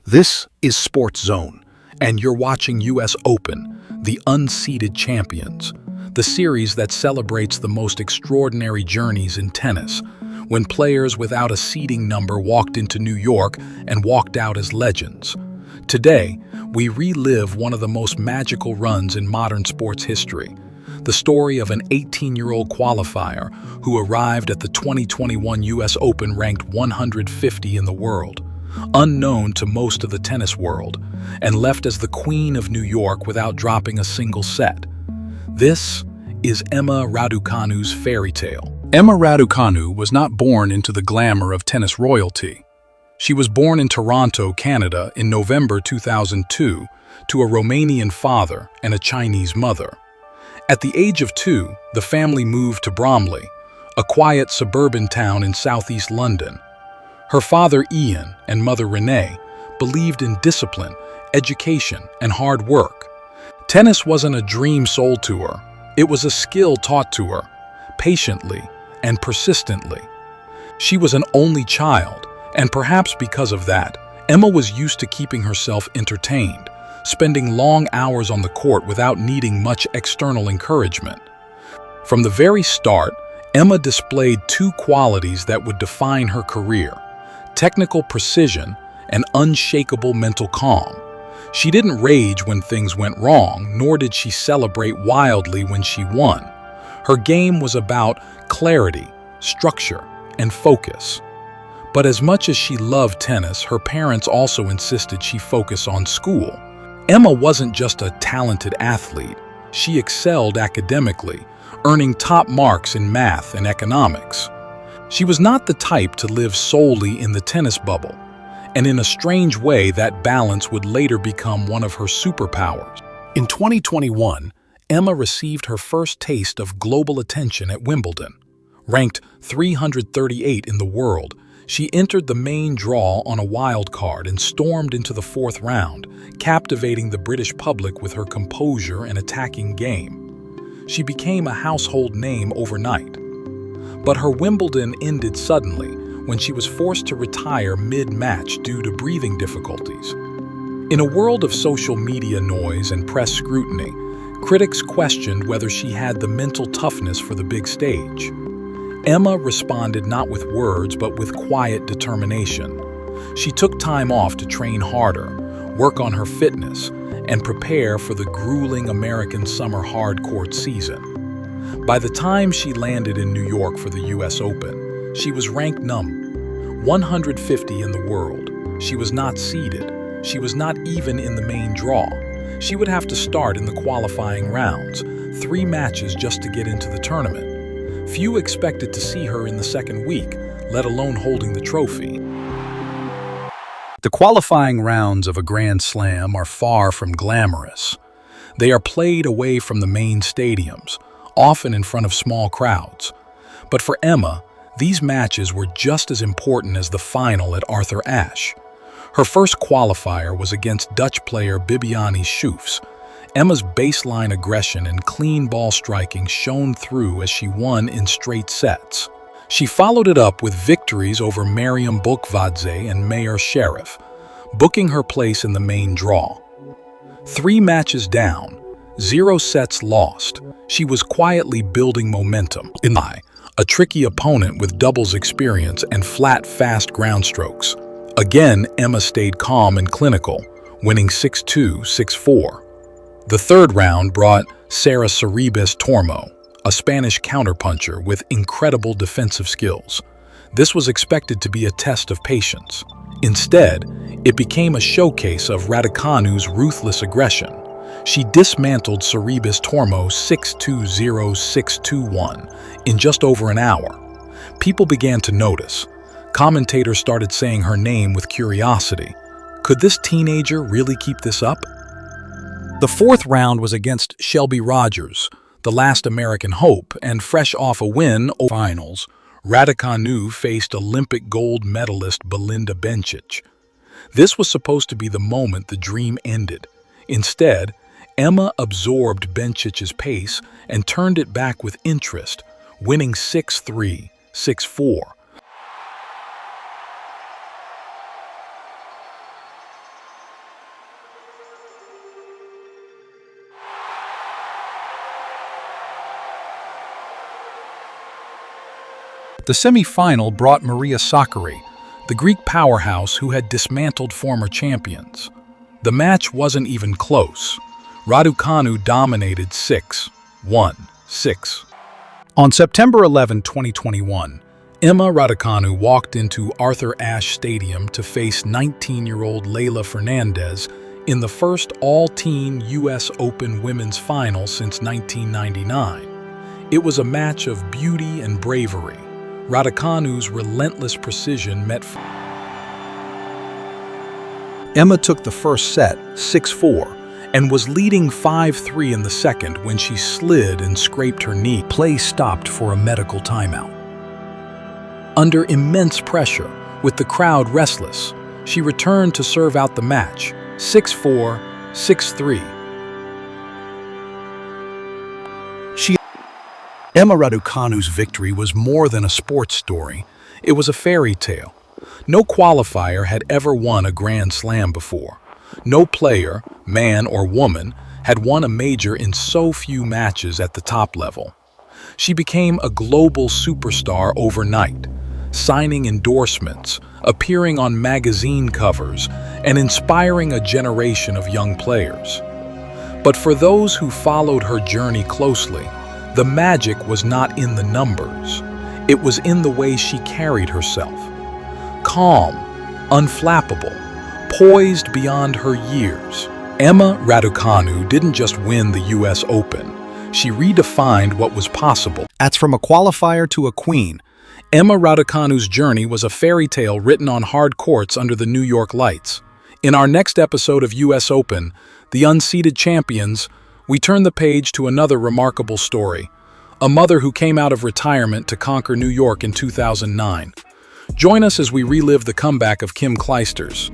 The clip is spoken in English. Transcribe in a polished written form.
This is Sports Zone, and you're watching US Open, the Unseeded Champions, the series that celebrates the most extraordinary journeys in tennis, when players without a seeding number walked into New York and walked out as legends. Today, we relive one of the most magical runs in modern sports history, the story of an 18-year-old qualifier who arrived at the 2021 US Open ranked 150 in the world, unknown to most of the tennis world, and left as the Queen of New York without dropping a single set. This is Emma Raducanu's fairy tale. Emma Raducanu was not born into the glamour of tennis royalty. She was born in Toronto, Canada in November 2002 to a Romanian father and a Chinese mother. At the age of 2, the family moved to Bromley, a quiet suburban town in southeast London. Her father, Ian, and mother, Renee, believed in discipline, education, and hard work. Tennis wasn't a dream sold to her. It was a skill taught to her, patiently and persistently. She was an only child, and perhaps because of that, Emma was used to keeping herself entertained, spending long hours on the court without needing much external encouragement. From the very start, Emma displayed two qualities that would define her career: technical precision and unshakable mental calm. She didn't rage when things went wrong, nor did she celebrate wildly when she won. Her game was about clarity, structure, and focus. But as much as she loved tennis, her parents also insisted she focus on school. Emma wasn't just a talented athlete. She excelled academically, earning top marks in math and economics. She was not the type to live solely in the tennis bubble, and in a strange way that balance would later become one of her superpowers. In 2021, Emma received her first taste of global attention at Wimbledon. Ranked 338 in the world, she entered the main draw on a wild card and stormed into the fourth round, captivating the British public with her composure and attacking game. She became a household name overnight. But her Wimbledon ended suddenly when she was forced to retire mid-match due to breathing difficulties. In a world of social media noise and press scrutiny, critics questioned whether she had the mental toughness for the big stage. Emma responded not with words but with quiet determination. She took time off to train harder, work on her fitness, and prepare for the grueling American summer hard court season. By the time she landed in New York for the US Open, she was ranked number 150 in the world. She was not seeded. She was not even in the main draw. She would have to start in the qualifying rounds, 3 matches just to get into the tournament. Few expected to see her in the second week, let alone holding the trophy. The qualifying rounds of a Grand Slam are far from glamorous. They are played away from the main stadiums, often in front of small crowds. But for Emma, these matches were just as important as the final at Arthur Ashe. Her first qualifier was against Dutch player Bibiani Schoofs. Emma's baseline aggression and clean ball striking shone through as she won in straight sets. She followed it up with victories over Mariam Bolkvadze and Mayer Sharif, booking her place in the main draw. 3 matches down, 0 sets lost, she was quietly building momentum. A tricky opponent with doubles experience and flat, fast ground strokes. Again, Emma stayed calm and clinical, winning 6-2, 6-4. The third round brought Sara Sorribes-Tormo, a Spanish counterpuncher with incredible defensive skills. This was expected to be a test of patience. Instead, it became a showcase of Raducanu's ruthless aggression. She dismantled Sorribes-Tormo 6-2-0, 6-2-1 in just over an hour. People began to notice. Commentators started saying her name with curiosity. Could this teenager really keep this up? The fourth round was against Shelby Rogers, the last American hope, and fresh off a win over finals, Raducanu faced Olympic gold medalist Belinda Bencic. This was supposed to be the moment the dream ended. Instead, Emma absorbed Bencic's pace and turned it back with interest, winning 6-3, 6-4. The semi-final brought Maria Sakkari, the Greek powerhouse who had dismantled former champions. The match wasn't even close. Raducanu dominated 6-1, 6. On September 11, 2021, Emma Raducanu walked into Arthur Ashe Stadium to face 19-year-old Leylah Fernandez in the first all-teen U.S. Open women's final since 1999. It was a match of beauty and bravery. Raducanu's relentless precision met. Emma took the first set, 6-4, and was leading 5-3 in the second when she slid and scraped her knee. Play stopped for a medical timeout. Under immense pressure, with the crowd restless, she returned to serve out the match, 6-4, 6-3. Emma Raducanu's victory was more than a sports story. It was a fairy tale. No qualifier had ever won a Grand Slam before. No player, man or woman, had won a major in so few matches at the top level. She became a global superstar overnight, signing endorsements, appearing on magazine covers, and inspiring a generation of young players. But for those who followed her journey closely, the magic was not in the numbers. It was in the way she carried herself. Calm, unflappable, poised beyond her years. Emma Raducanu didn't just win the U.S. Open. She redefined what was possible. That's from a qualifier to a queen. Emma Raducanu's journey was a fairy tale written on hard courts under the New York lights. In our next episode of U.S. Open, the Unseeded Champions, we turn the page to another remarkable story. A mother who came out of retirement to conquer New York in 2009. Join us as we relive the comeback of Kim Clijsters.